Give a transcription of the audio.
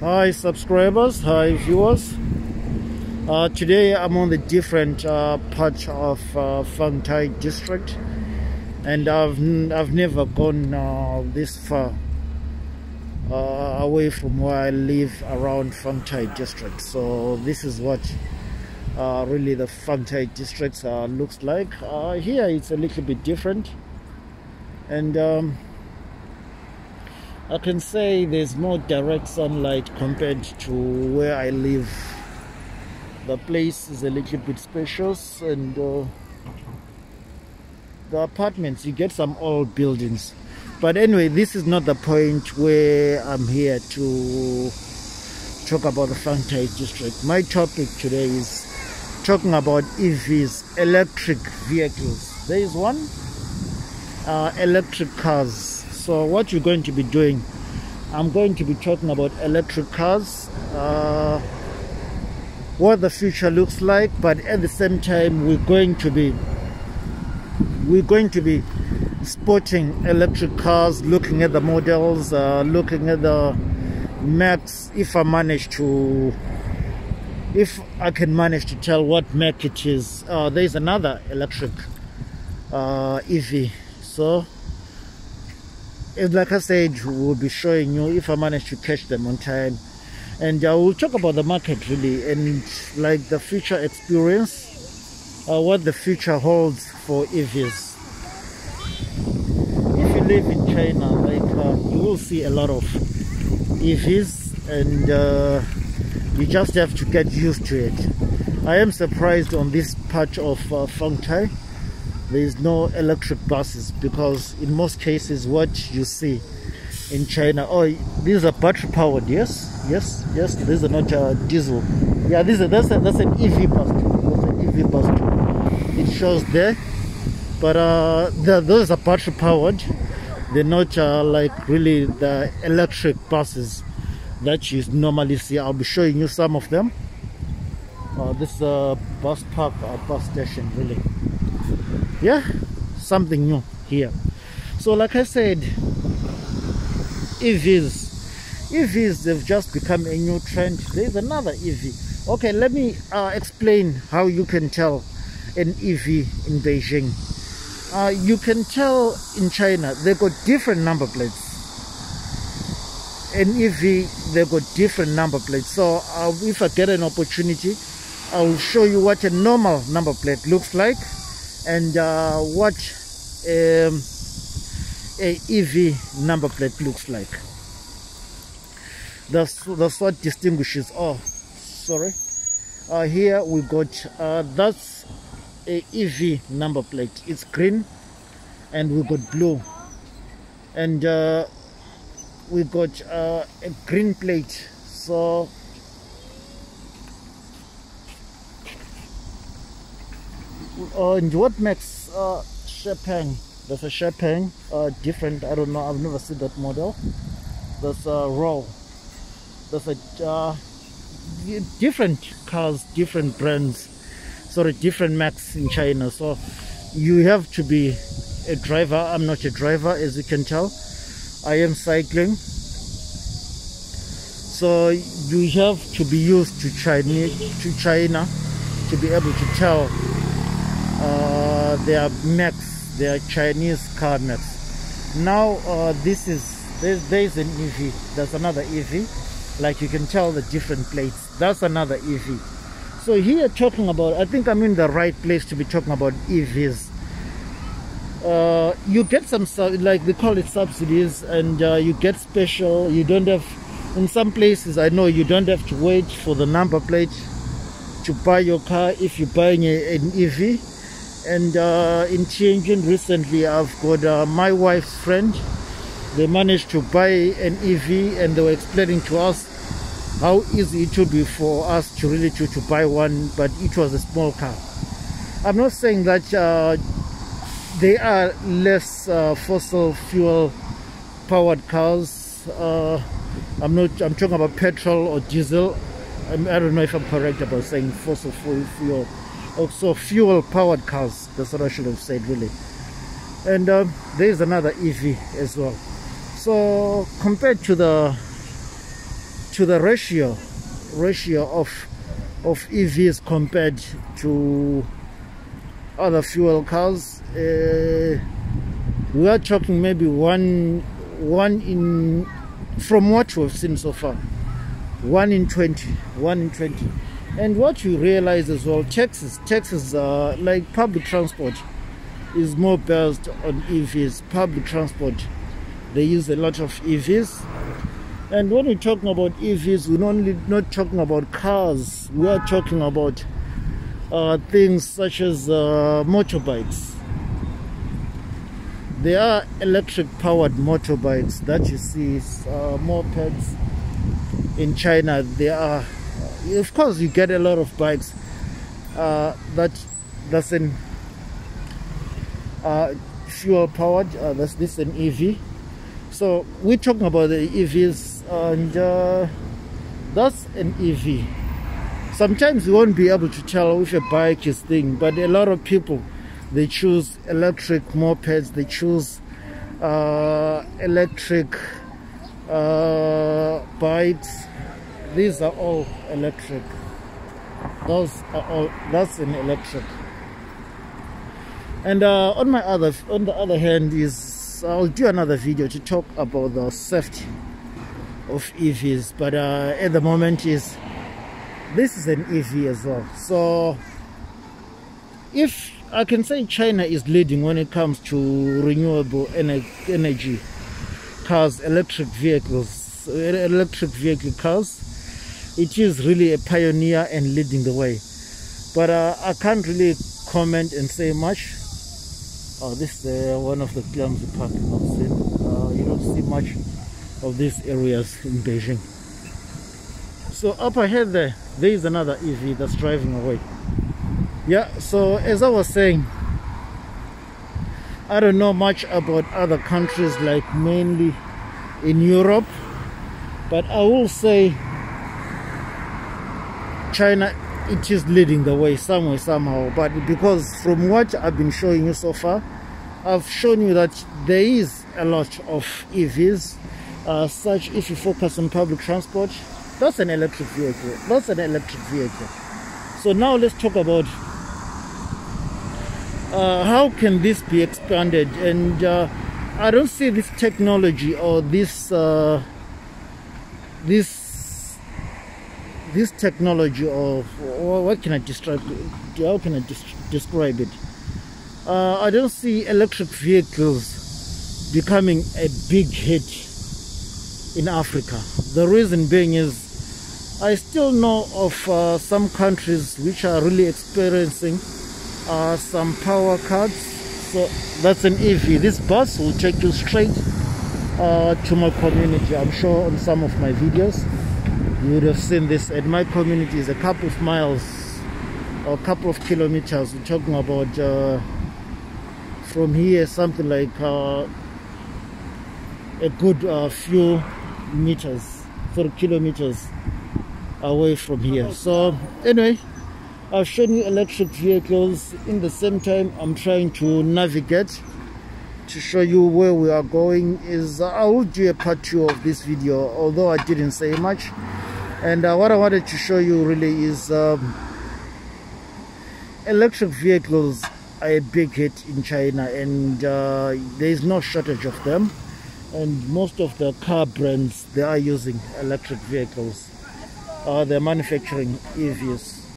Hi subscribers, hi viewers. Today I'm on the different part of Phang Thai district, and I've never gone this far away from where I live around Phang Thai district. So this is what really the Phang Thai district looks like. Here it's a little bit different, and I can say there's more direct sunlight compared to where I live. The place is a little bit spacious, and the apartments, you get some old buildings. But anyway, this is not the point where I'm here to talk about the Phang Thai district. My topic today is talking about EVs, electric vehicles. There is one, electric cars. So what you're going to be doing, I'm going to be talking about electric cars, what the future looks like, but at the same time we're going to be spotting electric cars, looking at the models, looking at the makes, if I can manage to tell what make it is. There's another electric EV. So like I said, we'll be showing you if I manage to catch them on time, and we'll talk about the market really, and like the future experience, what the future holds for EVs. If you live in China, like you will see a lot of EVs, and you just have to get used to it. I am surprised on this part of Phang Thai there is no electric buses, because in most cases what you see in China, oh, these are battery powered. Yes, these are not diesel. Yeah, that's an EV bus too. That's an EV bus too. It shows there, but those are battery powered. They're not like really the electric buses that you normally see. I'll be showing you some of them. This is a bus park, bus station really. Yeah, something new here. So like I said, EVs, they've just become a new trend. There's another EV. Okay, let me explain how you can tell an EV in Beijing. You can tell in China, they've got different number plates. An EV, they've got different number plates. So if I get an opportunity, I'll show you what a normal number plate looks like, and what a EV number plate looks like. That's what distinguishes. Oh, sorry. Here we got that's a EV number plate. It's green, and we got blue, and we got a green plate. So and what makes Shepang? There's a Shepang, different. I don't know. I've never seen that model. There's a Roll. There's a different cars, different brands, sorry, different makes in China. So you have to be a driver. I'm not a driver, as you can tell. I am cycling. So you have to be used to China to be able to tell their makes, their Chinese car makes. Now there's an EV. There's another EV. Like you can tell the different plates. That's another EV. So here talking about, I think I'm in the right place to be talking about EVs. You get some, like they call it subsidies, and you get special. You don't have, in some places I know you don't have to wait for the number plate to buy your car if you're buying an EV. And in Tianjin recently, I've got my wife's friend. They managed to buy an EV, and they were explaining to us how easy it would be for us to really to buy one, but it was a small car. I'm not saying that they are less fossil fuel powered cars. I'm talking about petrol or diesel. I don't know if I'm correct about saying fossil fuel. Also fuel powered cars, that's what I should have said really. And there's another EV as well. So compared to the to the ratio of EVs compared to other fuel cars, we are talking maybe one in, from what we've seen so far, 1 in 20. And what you realize as well, Texas, like public transport is more based on EVs. Public transport, they use a lot of EVs. And when we're talking about EVs, we're not talking about cars. We are talking about things such as motorbikes. There are electric powered motorbikes that you see, mopeds. In China, there are, of course, you get a lot of bikes that's in fuel powered. This an EV. So we're talking about the EVs, and that's an EV. Sometimes you won't be able to tell if a bike is thing, but a lot of people, they choose electric mopeds, they choose electric bikes. These are all electric. That's an electric. And on the other hand is, I'll do another video to talk about the safety of EVs, but at the moment this is an EV as well. So if I can say China is leading when it comes to renewable energy cars, electric vehicle cars, it is really a pioneer and leading the way. But I can't really comment and say much. This is one of the clumsy parking I've seen. You don't see much of these areas in Beijing. So up ahead there is another EV that's driving away. Yeah, so as I was saying, I don't know much about other countries, like mainly in Europe, but I will say China, it is leading the way somewhere, somehow. But because from what I've been showing you so far, I've shown you that there is a lot of EVs. Such, if you focus on public transport, that's an electric vehicle. So now let's talk about how can this be expanded. And I don't see this technology or this technology of, what can I describe? How can I describe it? I don't see electric vehicles becoming a big hit in Africa. The reason being is, I still know of some countries which are really experiencing some power cuts. So that's an EV. This bus will take you straight to my community. I'm sure on some of my videos you would have seen this. And my community is a couple of miles or a couple of kilometers. We're talking about from here something like a good few meters, 4 kilometers away from here. So anyway, I've shown you electric vehicles. In the same time, I'm trying to navigate to show you where we are going. I will do a part 2 of this video, although I didn't say much. And what I wanted to show you really is electric vehicles are a big hit in China, and there is no shortage of them. And most of the car brands, they are using electric vehicles. They're manufacturing EVs.